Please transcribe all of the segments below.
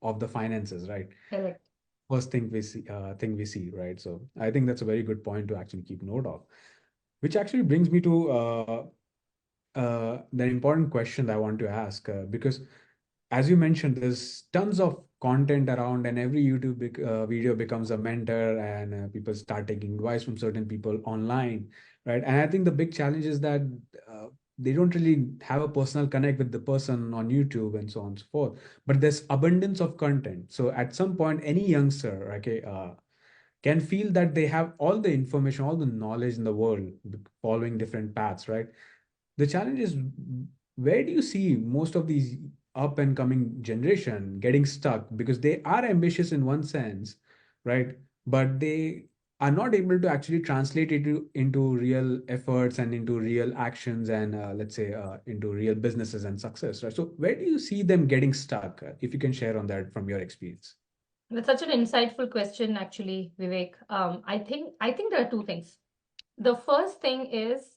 of the finances, right? Correct. First thing we see, right? So I think that's a very good point to actually keep note of, which actually brings me to the important question that I want to ask, because as you mentioned, there's tons of content around, and every video becomes a mentor, and people start taking advice from certain people online, right? And I think the big challenge is that uh, they don't really have a personal connect with the person on YouTube and so on and so forth. But there's abundance of content. So at some point, any youngster, okay, can feel that they have all the information, all the knowledge in the world, following different paths, right? The challenge is, where do you see most of these up and coming generation getting stuck, because they are ambitious in one sense, right? But they are not able to actually translate it into real efforts and into real actions, and let's say into real businesses and success, right? So where do you see them getting stuck? If you can share on that from your experience. That's such an insightful question, actually, Vivek. I think there are two things. The first thing is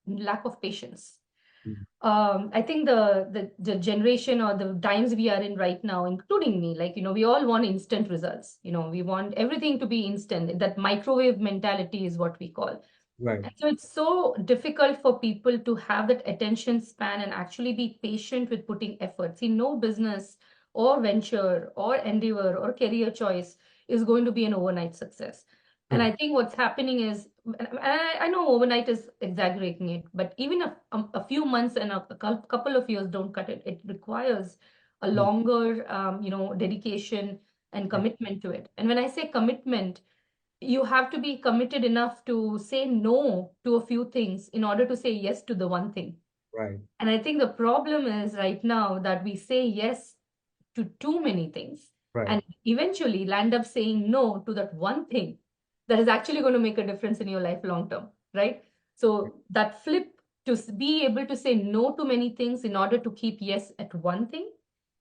lack of patience. Mm. I think the generation or the times we are in right now, including me, like, we all want instant results. We want everything to be instant. That microwave mentality is what we call. Right. And so it's so difficult for people to have that attention span and actually be patient with putting effort. See, no business or venture or endeavor or career choice is going to be an overnight success. And True. I think what's happening is, and I know overnight is exaggerating it, but even a few months and a couple of years don't cut it. It requires a Mm. longer, dedication and Yeah. commitment to it. And when I say commitment, you have to be committed enough to say no to a few things in order to say yes to the one thing. Right. And I think the problem is right now that we say yes to too many things Right. and eventually land up saying no to that one thing that is actually going to make a difference in your life long term, right? So that flip to be able to say no to many things in order to keep yes at one thing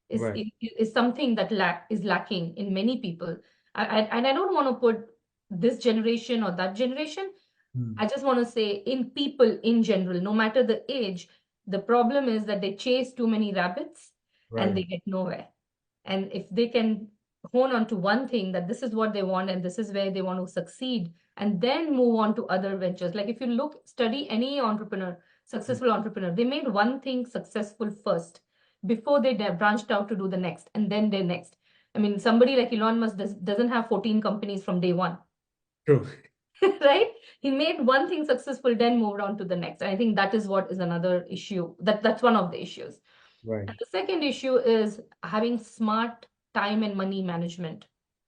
is Right. is something that is lacking in many people. And I don't want to put this generation or that generation. Mm. I just want to say in people in general, no matter the age, the problem is that they chase too many rabbits and Right. they get nowhere. And if they can hone on to one thing, that this is what they want and this is where they want to succeed, and then move on to other ventures. Like if you study any entrepreneur, Mm. successful entrepreneur, they made one thing successful first before they branched out to do the next and then their next. I mean, somebody like Elon Musk doesn't have 14 companies from day one. True. Right? He made one thing successful, then moved on to the next. And I think that is what is another issue. That's one of the issues. Right. And the second issue is having smart time and money management,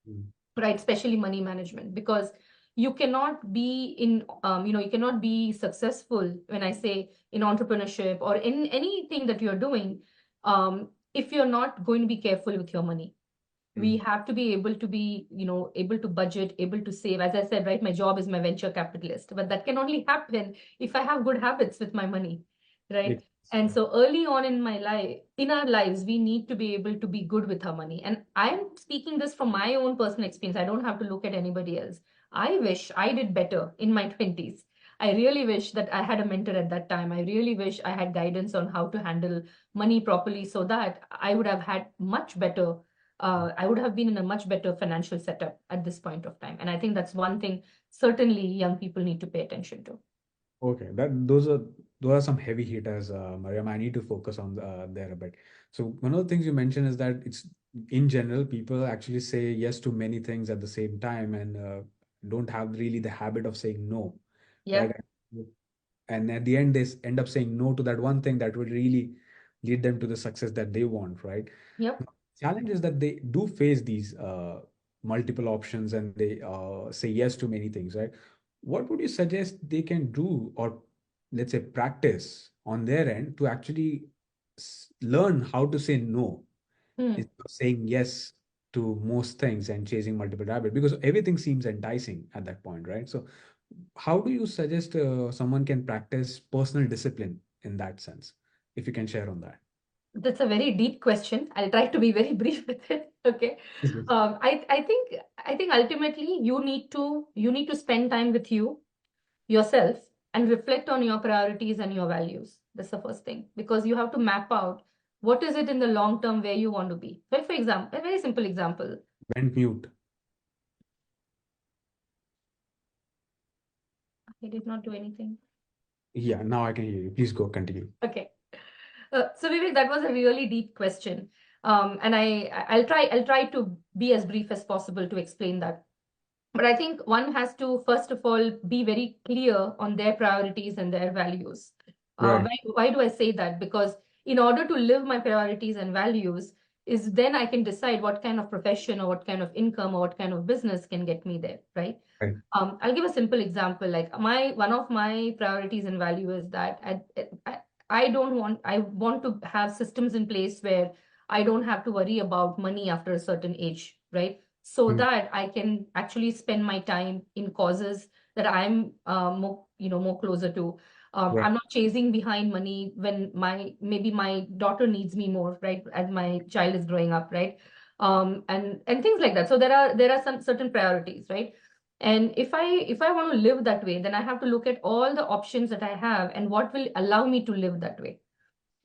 Mm. right? Especially money management, because you cannot be you cannot be successful, when I say in entrepreneurship or in anything that you're doing, if you're not going to be careful with your money. We Mm. have to be able to budget, able to save. As I said, right, my job is my venture capitalist, but that can only happen if I have good habits with my money, right? Makes And sense. so early on in my life, in our lives, we need to be able to be good with our money. And I'm speaking this from my own personal experience. I don't have to look at anybody else. I wish I did better in my 20s. I really wish that I had a mentor at that time. I really wish I had guidance on how to handle money properly, so that I would have had much better I would have been in a much better financial setup at this point of time. And I think that's one thing certainly young people need to pay attention to. Okay, those are some heavy hitters, Mariam. I need to focus on there a bit. So one of the things you mentioned is that it's, in general, people actually say yes to many things at the same time, and don't have really the habit of saying no, right? Yeah. And at the end, end up saying no to that one thing that would really lead them to the success that they want, right? Yep. Challenge is that they do face these multiple options, and they say yes to many things, right? What would you suggest they can do, or let's say practice on their end, to actually learn how to say no Hmm. instead of saying yes to most things and chasing multiple rabbits, because everything seems enticing at that point, right? So how do you suggest someone can practice personal discipline in that sense, if you can share on that? That's a very deep question. I'll try to be very brief with it. Okay. Yes, yes. I think ultimately you need to spend time with yourself and reflect on your priorities and your values. That's the first thing, because you have to map out what is it in the long term where you want to be? Like, for example, a very simple example. Went mute. I did not do anything. Yeah, now I can hear you. Please go, continue. Okay. So Vivek, that was a really deep question. And I'll try to be as brief as possible to explain that. But I think one has to, first of all, be very clear on their priorities and their values. Right. Why do I say that? Because in order to live my priorities and values, is then I can decide what kind of profession or what kind of income or what kind of business can get me there, right? Right. I'll give a simple example. Like my one of my priorities and value is that I want to have systems in place where I don't have to worry about money after a certain age, right? So Mm. that I can actually spend my time in causes that I'm more closer to. Right. I'm not chasing behind money when maybe my daughter needs me more, right? As my child is growing up, right? And things like that. So there are some certain priorities, right? And if I want to live that way, then I have to look at all the options that I have and what will allow me to live that way.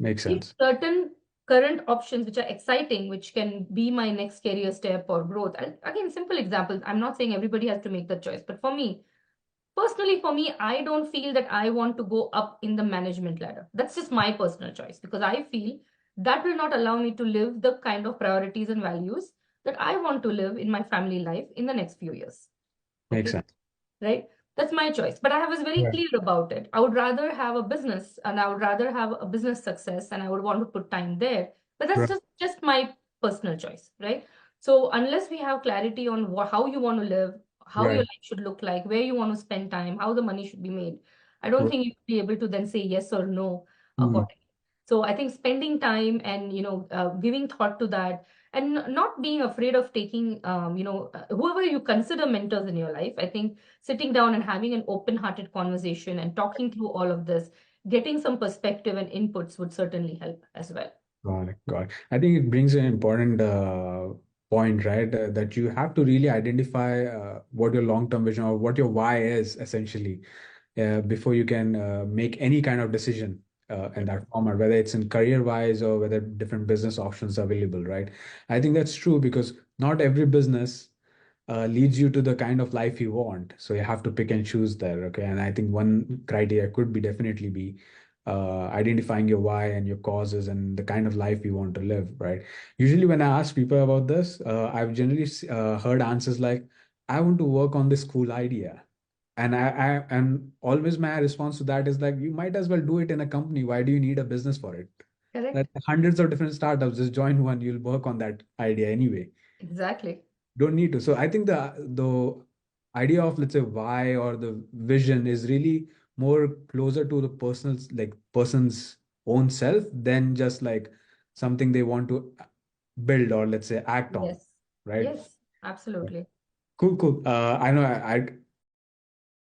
Makes If sense. certain current options which are exciting, which can be my next career step or growth, again, simple examples. I'm not saying everybody has to make that choice, but for me, personally, for me, I don't feel that I want to go up in the management ladder. That's just my personal choice because I feel that will not allow me to live the kind of priorities and values that I want to live in my family life in the next few years. Makes Okay, sense. right? That's my choice. But I was very Right. clear about it. I would rather have a business and I would rather have a business success and I would want to put time there. But that's Right. just my personal choice, right? So unless we have clarity on how you want to live, how your Right. life should look like, where you want to spend time, how the money should be made, I don't Right. think you'll be able to then say yes or no Mm. accordingly. So I think spending time and giving thought to that and not being afraid of taking whoever you consider mentors in your life. I think sitting down and having an open-hearted conversation and talking through all of this, getting some perspective and inputs would certainly help as well. Got it. Got it. I think it brings an important point, right? That you have to really identify what your long-term vision or what your why is essentially before you can make any kind of decision in Yes. that format, whether it's in career-wise or whether different business options are available, right? I think that's true because not every business leads you to the kind of life you want. So you have to pick and choose there. Okay. And I think one criteria could be definitely be identifying your why and your causes and the kind of life you want to live, right? Usually, when I ask people about this, I've generally heard answers like, I want to work on this cool idea. And always my response to that is like, you might as well do it in a company. Why do you need a business for it? Correct. That hundreds of different startups, just join one, you'll work on that idea anyway. Exactly. Don't need to. So I think the idea of, let's say, why or the vision is really more closer to the person's own self than just like something they want to build or let's say act on, Yes. right? Yes. Absolutely. Cool, cool. I know